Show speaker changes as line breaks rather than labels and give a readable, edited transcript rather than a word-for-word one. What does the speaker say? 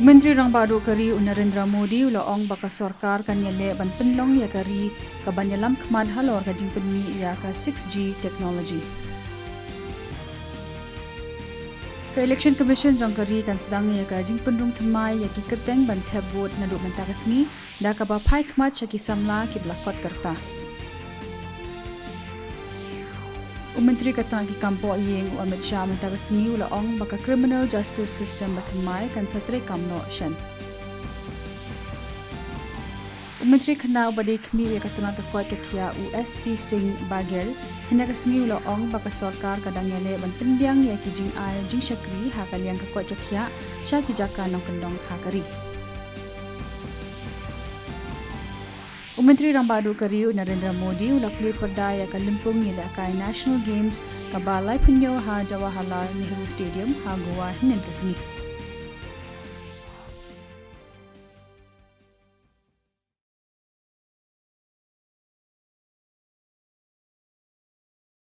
Menteri Rang Baru Kari Narendra Modi ulaong baka sorkar kan yale ban penlong ya kari ka banyalam kemad halor ka jing penmi ya ka 6G technology. Ka Election Commission jong kari kan sedang ya ka jing penrung thamai ya ki kerteng ban thep vote na do menta kasmi da ka ba phai kemad cha ki samla ki blakot kerta. Menteri Katang ki kampo yeng Amit Shah menta kasmi ulaong baka criminal justice system bathamai kan satre kamno shan. Menteri Khana ubadi khmi ya katana ka kwat kia USP Singh Bagel hina kasmi ulaong baka sarkar kadang yale ban penbiang ya ki jing ai jing shakri ha kaliang ka kwat kia sha ki jaka nong kendong ha kari. Menteri Rang Baru Kari Narendra Modi ulakli perdaya ka Limpung nila kai National Games ka balai punyo ha Jawaharlal Nehru Stadium ha Goa hinin kasmi.